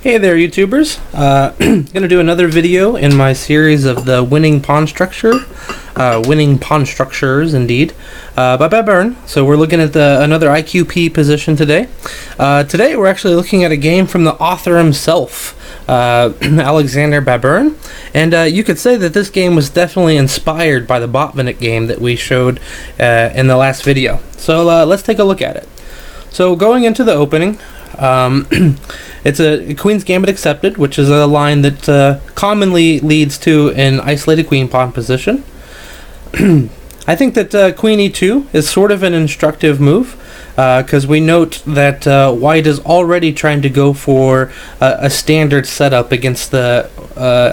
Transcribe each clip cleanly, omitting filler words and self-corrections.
Hey there, YouTubers. Gonna do another video in my series of the winning pawn structures, indeed, by Baburin. So we're looking at another IQP position today. Today we're actually looking at a game from the author himself, Alexander Baburin, and you could say that this game was definitely inspired by the Botvinnik game that we showed in the last video. So let's take a look at it. So going into the opening, it's a Queen's Gambit accepted, which is a line that commonly leads to an isolated queen pawn position. I think that Queen e2 is sort of an instructive move, because we note that White is already trying to go for a standard setup against the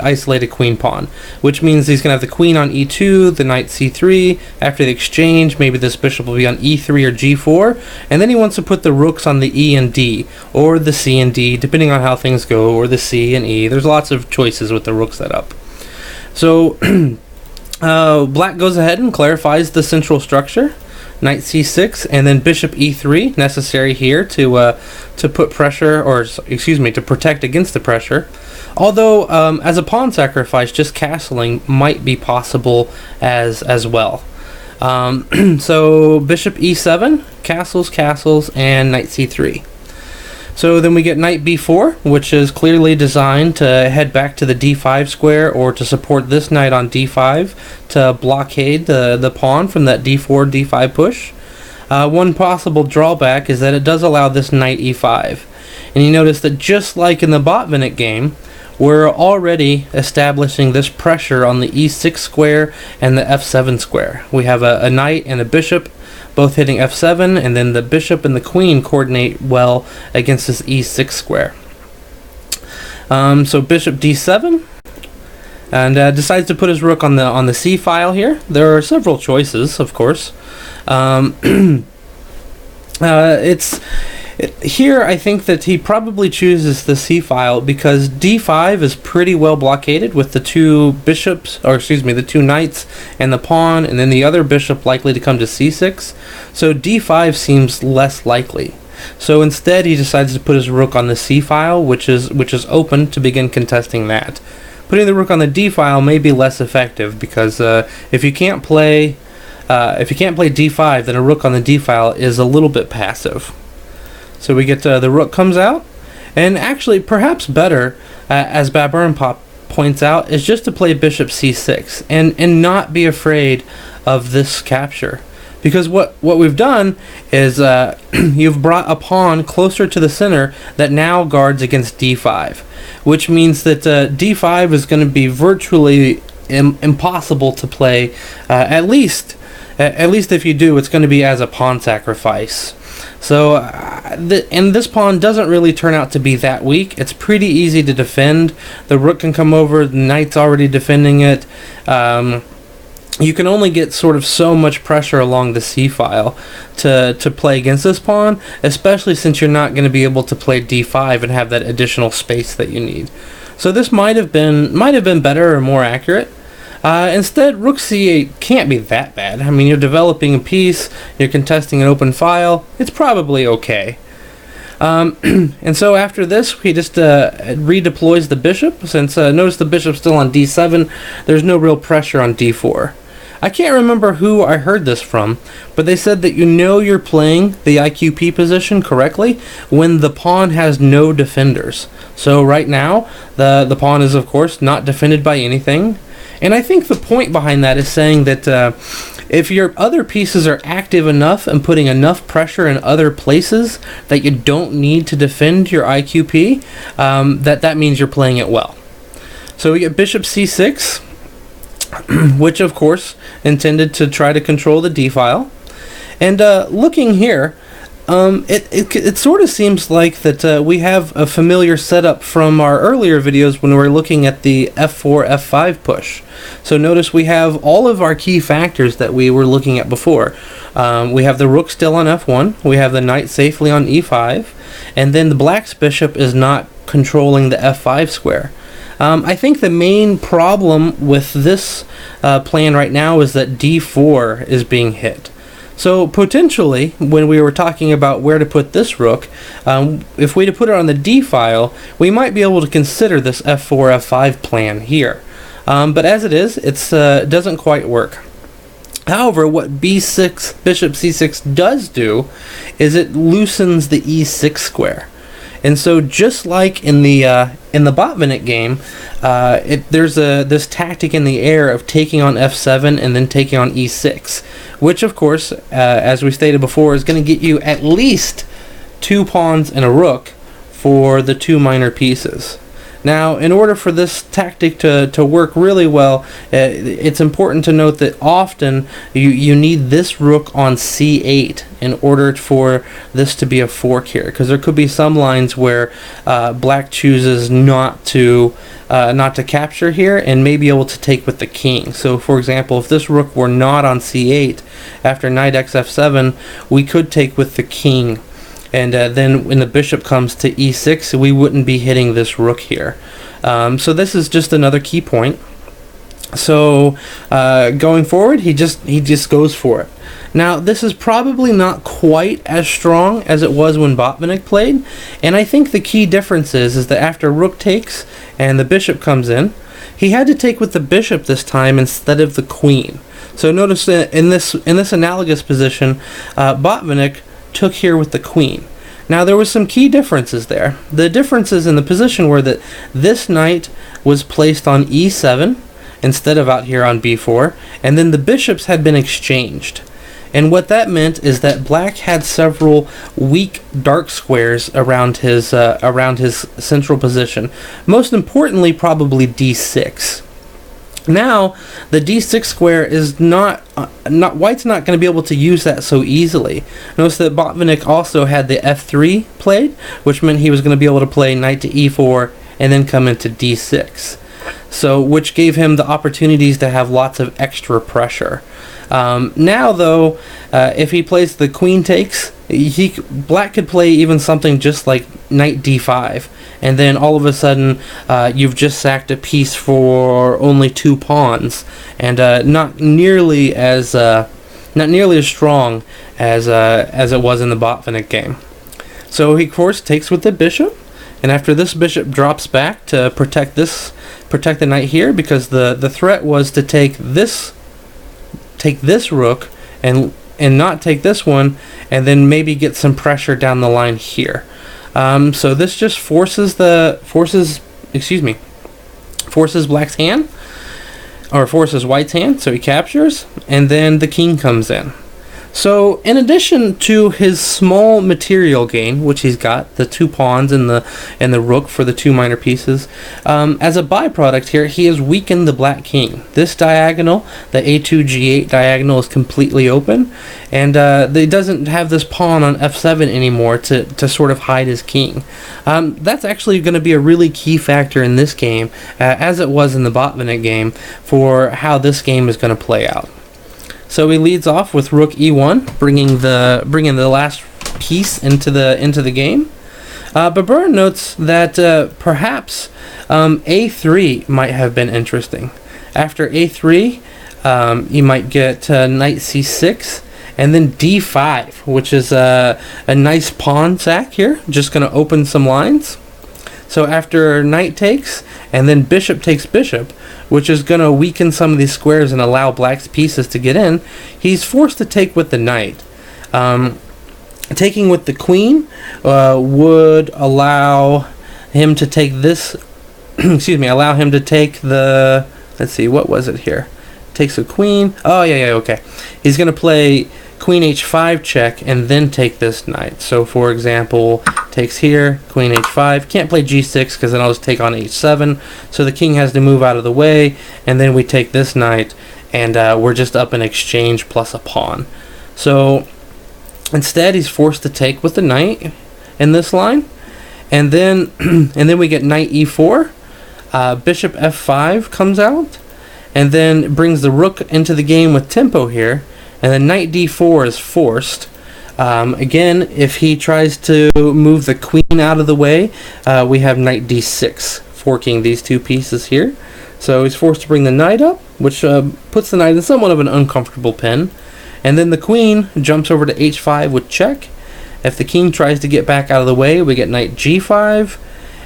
isolated queen pawn, which means he's going to have the queen on e2, the knight c3, after the exchange maybe this bishop will be on e3 or g4, and then he wants to put the rooks on the e and d, or the c and d, depending on how things go, or the c and e. There's lots of choices with the rook setup. So Black goes ahead and clarifies the central structure. Knight c6 and then bishop e3 necessary here to put pressure, or excuse me, to protect against the pressure. Although as a pawn sacrifice, just castling might be possible as well. So bishop e7, castles, and knight c3. So then we get knight b4, which is clearly designed to head back to the d5 square, or to support this knight on d5 to blockade the pawn from that d4, d5 push. One possible drawback is that it does allow this knight e5. And you notice that just like in the Botvinnik game, we're already establishing this pressure on the e6 square and the f7 square. We have a knight and a bishop both hitting f7, and then the bishop and the queen coordinate well against this e6 square. So bishop d7, and decides to put his rook on the c file here. There are several choices, of course. Here I think that he probably chooses the c file because d5 is pretty well blockaded with the two bishops, or excuse me, the two knights and the pawn, and then the other bishop likely to come to c6. So d5 seems less likely. So instead he decides to put his rook on the c file, which is open to begin contesting that. Putting the rook on the d file may be less effective because if you can't play d5, then a rook on the d file is a little bit passive. So we get the rook comes out, and actually perhaps better, as Baburin points out, is just to play bishop c6 and not be afraid of this capture. Because what we've done is you've brought a pawn closer to the center that now guards against d5, which means that d5 is going to be virtually impossible to play, at least if you do, it's going to be as a pawn sacrifice. So, and this pawn doesn't really turn out to be that weak. It's pretty easy to defend. The rook can come over, the knight's already defending it. You can only get sort of so much pressure along the c file to play against this pawn, especially since you're not going to be able to play d5 and have that additional space that you need. So this might have been better or more accurate. Instead, rook c8 can't be that bad. I mean, you're developing a piece, you're contesting an open file, it's probably okay. And so after this, he just redeploys the bishop, since notice the bishop's still on d7, there's no real pressure on d4. I can't remember who I heard this from, but they said that you're playing the IQP position correctly when the pawn has no defenders. So right now, the pawn is of course not defended by anything. And I think the point behind that is saying that if your other pieces are active enough and putting enough pressure in other places that you don't need to defend your IQP, that means you're playing it well. So we get bishop c6, which of course intended to try to control the d file. And looking here, it sort of seems like that we have a familiar setup from our earlier videos when we were looking at the f4, f5 push. So notice we have all of our key factors that we were looking at before. We have the rook still on f1, we have the knight safely on e5, and then the black's bishop is not controlling the f5 square. I think the main problem with this plan right now is that d4 is being hit. So potentially, when we were talking about where to put this rook, if we to put it on the d file, we might be able to consider this f4, f5 plan here. But as it is, it doesn't quite work. However, what b6, bishop c6 does do is it loosens the e6 square. And so just like in the Botvinnik game, there's this tactic in the air of taking on f7 and then taking on e6, which of course, as we stated before, is going to get you at least 2 pawns and a rook for the 2 minor pieces. Now, in order for this tactic to work really well, it's important to note that often you need this rook on c8 in order for this to be a fork here, because there could be some lines where black chooses not to capture here and may be able to take with the king. So, for example, if this rook were not on c8 after knight xf7, we could take with the king. And then when the bishop comes to e6, we wouldn't be hitting this rook here. So this is just another key point. So going forward, he just goes for it. Now, this is probably not quite as strong as it was when Botvinnik played, and I think the key difference is that after rook takes and the bishop comes in, he had to take with the bishop this time instead of the queen. So notice that in this analogous position, Botvinnik took here with the queen. Now, there was some key differences there. The differences in the position were that this knight was placed on e7 instead of out here on b4, and then the bishops had been exchanged. And what that meant is that black had several weak dark squares around his central position. Most importantly, probably d6. Now, the d6 square is white's not going to be able to use that so easily. Notice that Botvinnik also had the f3 played, which meant he was going to be able to play knight to e4 and then come into d6. So, which gave him the opportunities to have lots of extra pressure. Now, though, if he plays the queen takes, black could play even something just like knight d5, and then all of a sudden you've just sacked a piece for only 2 pawns, and not nearly as strong as it was in the Botvinnik game. So he of course takes with the bishop, and after this bishop drops back to protect the knight here, because the threat was to take this rook and not take this one, and then maybe get some pressure down the line here. So this just forces black's hand, or forces white's hand, so he captures, and then the king comes in. So in addition to his small material gain, which he's got, the 2 pawns and the rook for the 2 minor pieces, as a byproduct here, he has weakened the black king. This diagonal, the a2 g8 diagonal, is completely open, and he doesn't have this pawn on f7 anymore to sort of hide his king. That's actually going to be a really key factor in this game, as it was in the Botvinnik game, for how this game is going to play out. So he leads off with rook e1, bringing the last piece into the game. Baburin notes that perhaps a3 might have been interesting. After a3, you might get knight c6, and then d5, which is a nice pawn sack here, just going to open some lines. So after knight takes, and then bishop takes bishop, which is going to weaken some of these squares and allow black's pieces to get in, he's forced to take with the knight. Taking with the queen would allow him to take this, allow him to take the, let's see, what was it here? Takes a queen, okay. He's going to play queen h5 check and then take this knight. So for example, takes here, queen h5, can't play g6 because then I'll just take on h7, so the king has to move out of the way, and then we take this knight, and we're just up an exchange plus a pawn. So instead he's forced to take with the knight in this line, and then we get knight e4, bishop f5 comes out, and then brings the rook into the game with tempo here, and then knight d4 is forced. Again, if he tries to move the queen out of the way, we have knight d6, forking these 2 pieces here. So he's forced to bring the knight up, which puts the knight in somewhat of an uncomfortable pen. And then the queen jumps over to h5 with check. If the king tries to get back out of the way, we get knight g5.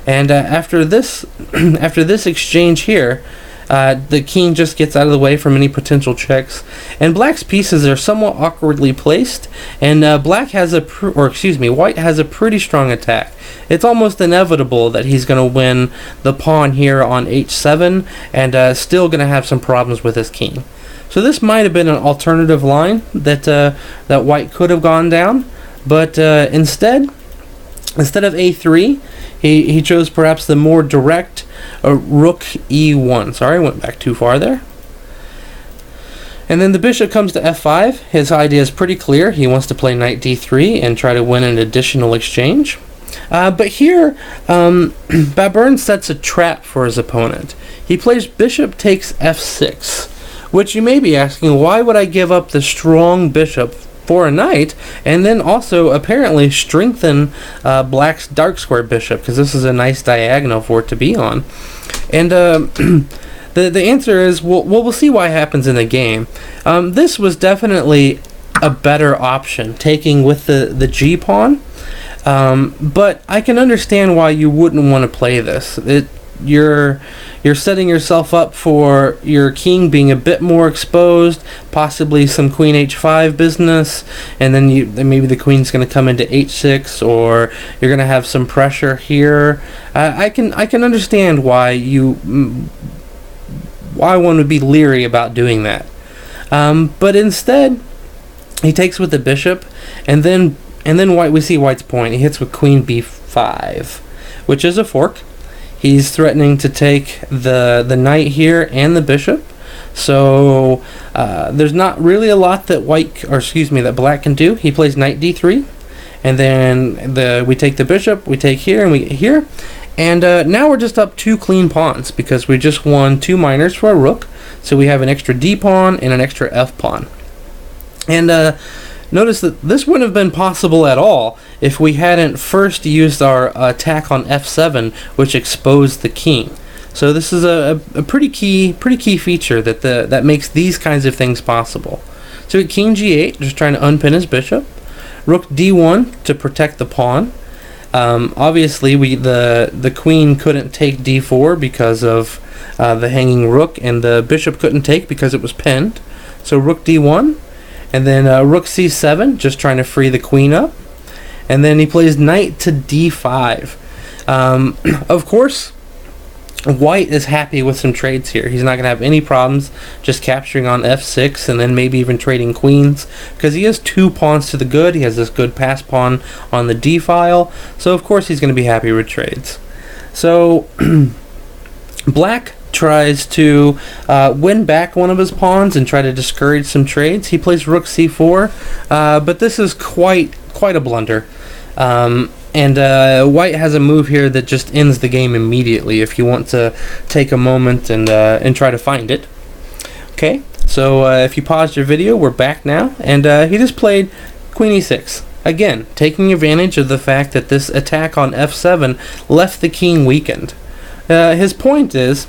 And after this after this exchange here, the king just gets out of the way from any potential checks, and black's pieces are somewhat awkwardly placed, and white has a pretty strong attack. It's almost inevitable that he's going to win the pawn here on h7, and still going to have some problems with his king. So this might have been an alternative line that that white could have gone down, but instead of a3, he chose perhaps the more direct rook e1. Sorry, I went back too far there. And then the bishop comes to f5. His idea is pretty clear. He wants to play knight d3 and try to win an additional exchange. But here, Baburin sets a trap for his opponent. He plays bishop takes f6, which you may be asking, why would I give up the strong bishop for a knight, and then also apparently strengthen black's dark square bishop, because this is a nice diagonal for it to be on. And the answer is, we'll see what happens in the game. This was definitely a better option, taking with the g pawn, but I can understand why you wouldn't want to play this. You're setting yourself up for your king being a bit more exposed, possibly some queen h5 business, and then maybe the queen's going to come into h6, or you're going to have some pressure here. I can understand why one would be leery about doing that. But instead, he takes with the bishop, and then we see white's point. He hits with queen b5, which is a fork. He's threatening to take the knight here and the bishop, so there's not really a lot that that black can do. He plays knight d3, and then we take the bishop, we take here, and we get here, and now we're just up 2 clean pawns because we just won 2 minors for a rook, so we have an extra d pawn and an extra f pawn. And notice that this wouldn't have been possible at all if we hadn't first used our attack on f7, which exposed the king. So this is a pretty key feature that makes these kinds of things possible. So king g8, just trying to unpin his bishop. Rook d1 to protect the pawn. Obviously, the queen couldn't take d4 because of the hanging rook, and the bishop couldn't take because it was pinned. So rook d1. And then rook c7, just trying to free the queen up. And then he plays knight to d5. Of course, white is happy with some trades here. He's not going to have any problems just capturing on f6 and then maybe even trading queens, because he has 2 pawns to the good. He has this good pass pawn on the d file. So of course he's going to be happy with trades. So black tries to win back one of his pawns and try to discourage some trades. He plays rook c4, but this is quite a blunder. And white has a move here that just ends the game immediately if you want to take a moment and try to find it. Okay, so if you paused your video, we're back now, and he just played queen e6. Again, taking advantage of the fact that this attack on f7 left the king weakened. His point is,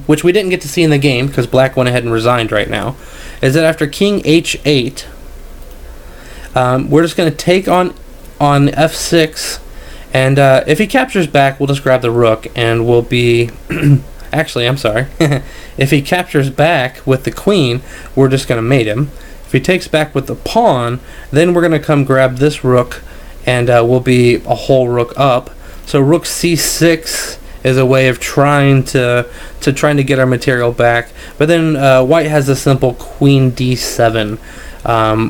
which we didn't get to see in the game because black went ahead and resigned right now, is that after king h8, we're just going to take on f6, and if he captures back, we'll just grab the rook, and we'll be... Actually, I'm sorry. If he captures back with the queen, we're just going to mate him. If he takes back with the pawn, then we're going to come grab this rook, and we'll be a whole rook up. So rook c6 is a way of trying to get our material back. But then white has a simple queen d7,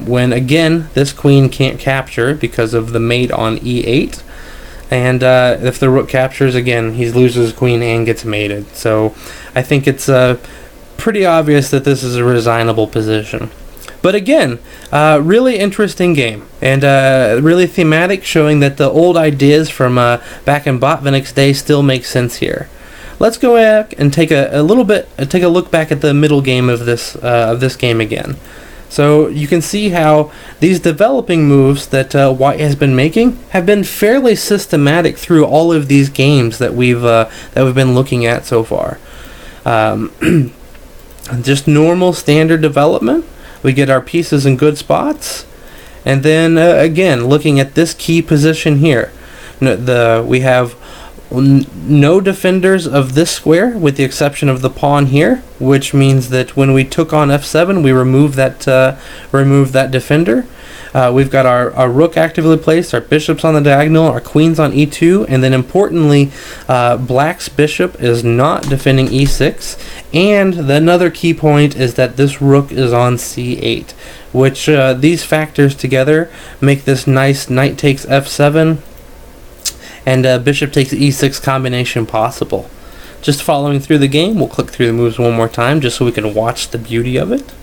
when again this queen can't capture because of the mate on e8, and if the rook captures again, he loses his queen and gets mated. So I think it's pretty obvious that this is a resignable position. But again, really interesting game, and really thematic, showing that the old ideas from back in Botvinnik's day still make sense here. Let's go back and take a look back at the middle game of this game again. So you can see how these developing moves that white has been making have been fairly systematic through all of these games that we've been looking at so far. Just normal standard development. we get our pieces in good spots. And then again, looking at this key position here, we have no defenders of this square with the exception of the pawn here, which means that when we took on f7, we remove that defender. We've got our rook actively placed, our bishops on the diagonal, our queens on e2, and then importantly, black's bishop is not defending e6. And another key point is that this rook is on c8, which these factors together make this nice knight takes f7 and bishop takes e6 combination possible. Just following through the game, we'll click through the moves one more time just so we can watch the beauty of it.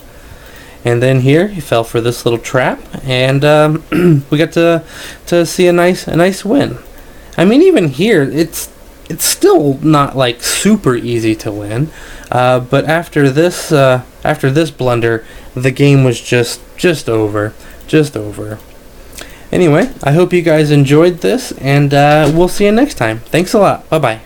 And then here he fell for this little trap, and we got to see a nice win. I mean, even here it's still not like super easy to win, but after this blunder, the game was just over. Anyway, I hope you guys enjoyed this, and we'll see you next time. Thanks a lot. Bye bye.